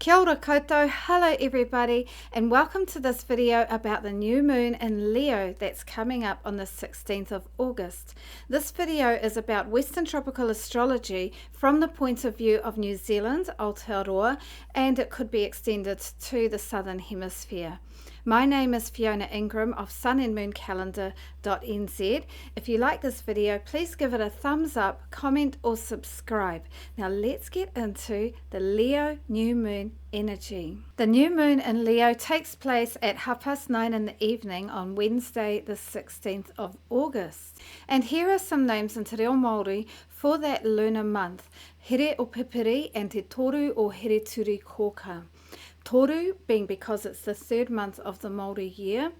Kia ora koutou, hello everybody, and welcome to this video about the new moon in Leo that's coming up on the 16th of August. This video is about Western tropical astrology from the point of view of New Zealand, Aotearoa, and it could be extended to the Southern Hemisphere. My name is Fiona Ingram of Sun and Moon Calendar.nz. If you like this video, please give it a thumbs up, comment or subscribe. Now let's get into the Leo new moon energy. The new moon in Leo takes place at 9:30 in the evening on Wednesday the 16th of August. And here are some names in te reo Māori for that lunar month. Here o Pipiri and te toru o here turi koka. Toru being because it's the third month of the Māori year,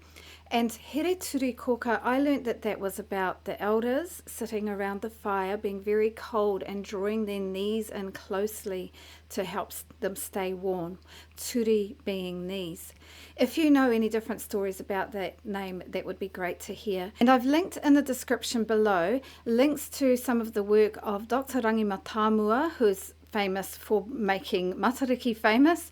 and here turi koka, I learnt that was about the elders sitting around the fire being very cold and drawing their knees in closely to help them stay warm. Turi being knees. If you know any different stories about that name, that would be great to hear. And I've linked in the description below links to some of the work of Dr. Rangi Matamua, who's famous for making matariki famous,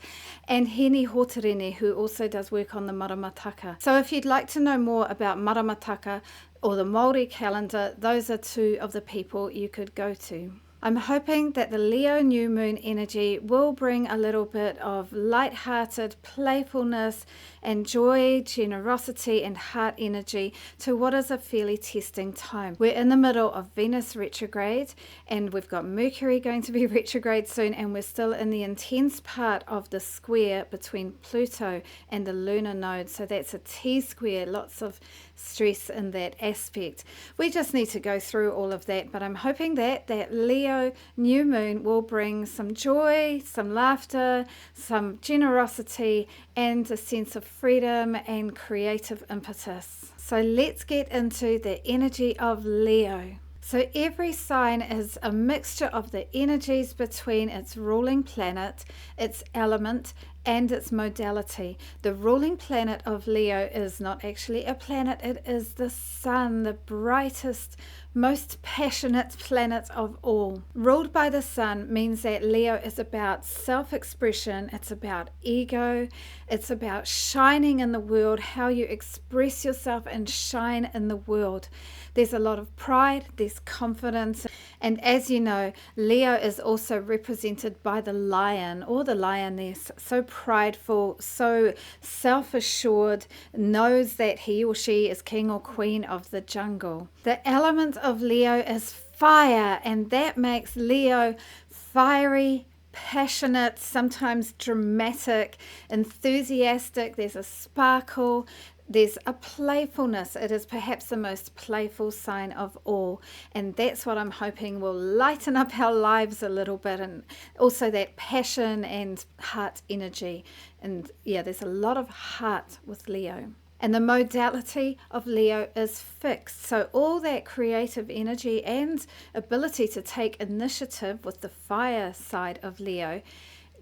and Hine Hoterene, who also does work on the maramataka. So if you'd like to know more about maramataka or the Maori calendar, those are two of the people you could go to. I'm hoping that the Leo new moon energy will bring a little bit of light-hearted playfulness and joy, generosity and heart energy to what is a fairly testing time. We're in the middle of Venus retrograde and we've got Mercury going to be retrograde soon, and we're still in the intense part of the square between Pluto and the lunar node. So that's a T-square, lots of stress in that aspect. We just need to go through all of that, but I'm hoping that Leo new moon will bring some joy, some laughter, some generosity and a sense of freedom and creative impetus. So let's get into the energy of Leo. So every sign is a mixture of the energies between its ruling planet, its element, and its modality. The ruling planet of Leo is not actually a planet, it is the sun, the brightest, most passionate planet of all. Ruled by the sun means that Leo is about self-expression, it's about ego, it's about shining in the world, how you express yourself and shine in the world. There's a lot of pride, there's confidence, and as you know, Leo is also represented by the lion or the lioness, so prideful, so self-assured, knows that he or she is king or queen of the jungle. The element of Leo is fire, and that makes Leo fiery, passionate, sometimes dramatic, enthusiastic. There's a sparkle, there's a playfulness. It is perhaps the most playful sign of all, and that's what I'm hoping will lighten up our lives a little bit, and also that passion and heart energy. And yeah, there's a lot of heart with Leo. And the modality of Leo is fixed. So all that creative energy and ability to take initiative with the fire side of Leo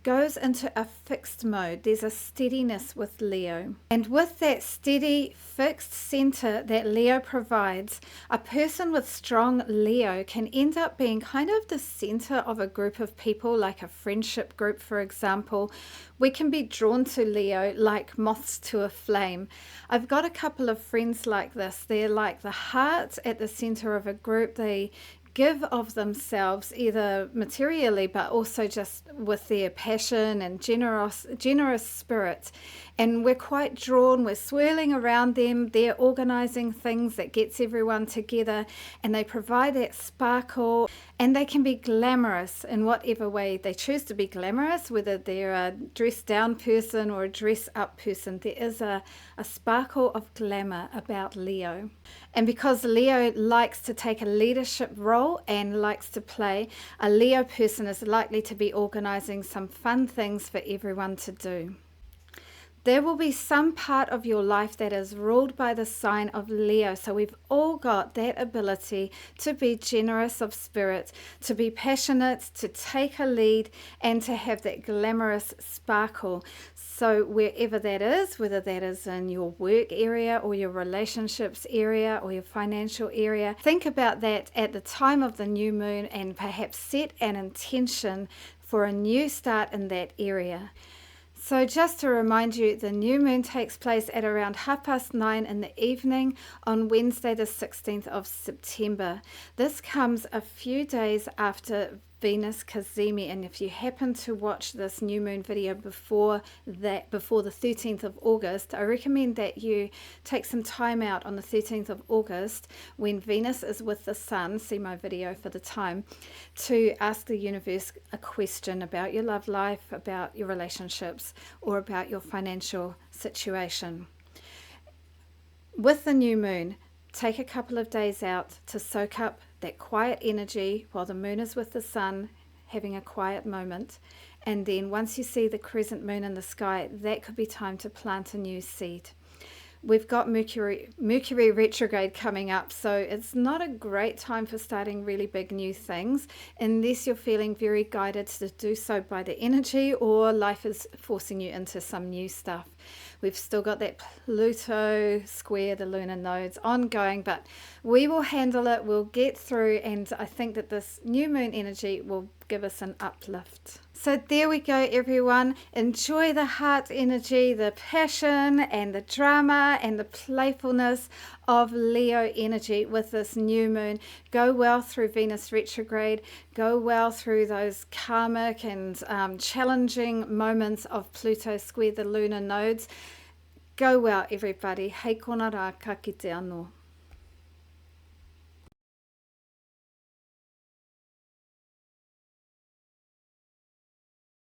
goes into a fixed mode. There's a steadiness with Leo. And with that steady, fixed center that Leo provides, a person with strong Leo can end up being kind of the center of a group of people, like a friendship group, for example. We can be drawn to Leo like moths to a flame. I've got a couple of friends like this. They're like the heart at the center of a group. They give of themselves, either materially but also just with their passion and generous spirit, and we're quite drawn, we're swirling around them, they're organizing things that gets everyone together, and they provide that sparkle, and they can be glamorous in whatever way they choose to be glamorous, whether they're a dressed down person or a dress up person. There is a sparkle of glamour about Leo. And because Leo likes to take a leadership role and likes to play, a Leo person is likely to be organizing some fun things for everyone to do. There will be some part of your life that is ruled by the sign of Leo. So we've all got that ability to be generous of spirit, to be passionate, to take a lead, and to have that glamorous sparkle. So wherever that is, whether that is in your work area or your relationships area or your financial area, think about that at the time of the new moon and perhaps set an intention for a new start in that area. So just to remind you, the new moon takes place at around 9:30 in the evening on Wednesday the 16th of September. This comes a few days after Venus Cazimi, and if you happen to watch this new moon video before the 13th of August, I recommend that you take some time out on the 13th of August when Venus is with the Sun, see my video for the time, to ask the universe a question about your love life, about your relationships, or about your financial situation. With the new moon, take a couple of days out to soak up that quiet energy while the moon is with the Sun, having a quiet moment. And then once you see the crescent moon in the sky, that could be time to plant a new seed. We've got Mercury retrograde coming up, so it's not a great time for starting really big new things unless you're feeling very guided to do so by the energy, or life is forcing you into some new stuff. We've still got that Pluto square the lunar nodes ongoing, but we will handle it, we'll get through, and I think that this new moon energy will give us an uplift. So there we go, everyone. Enjoy the heart energy, the passion and the drama and the playfulness of Leo energy with this new moon. Go well through Venus retrograde. Go well through those karmic and challenging moments of Pluto square the lunar nodes. Go well, everybody. Hei kona rā, ka kite anō.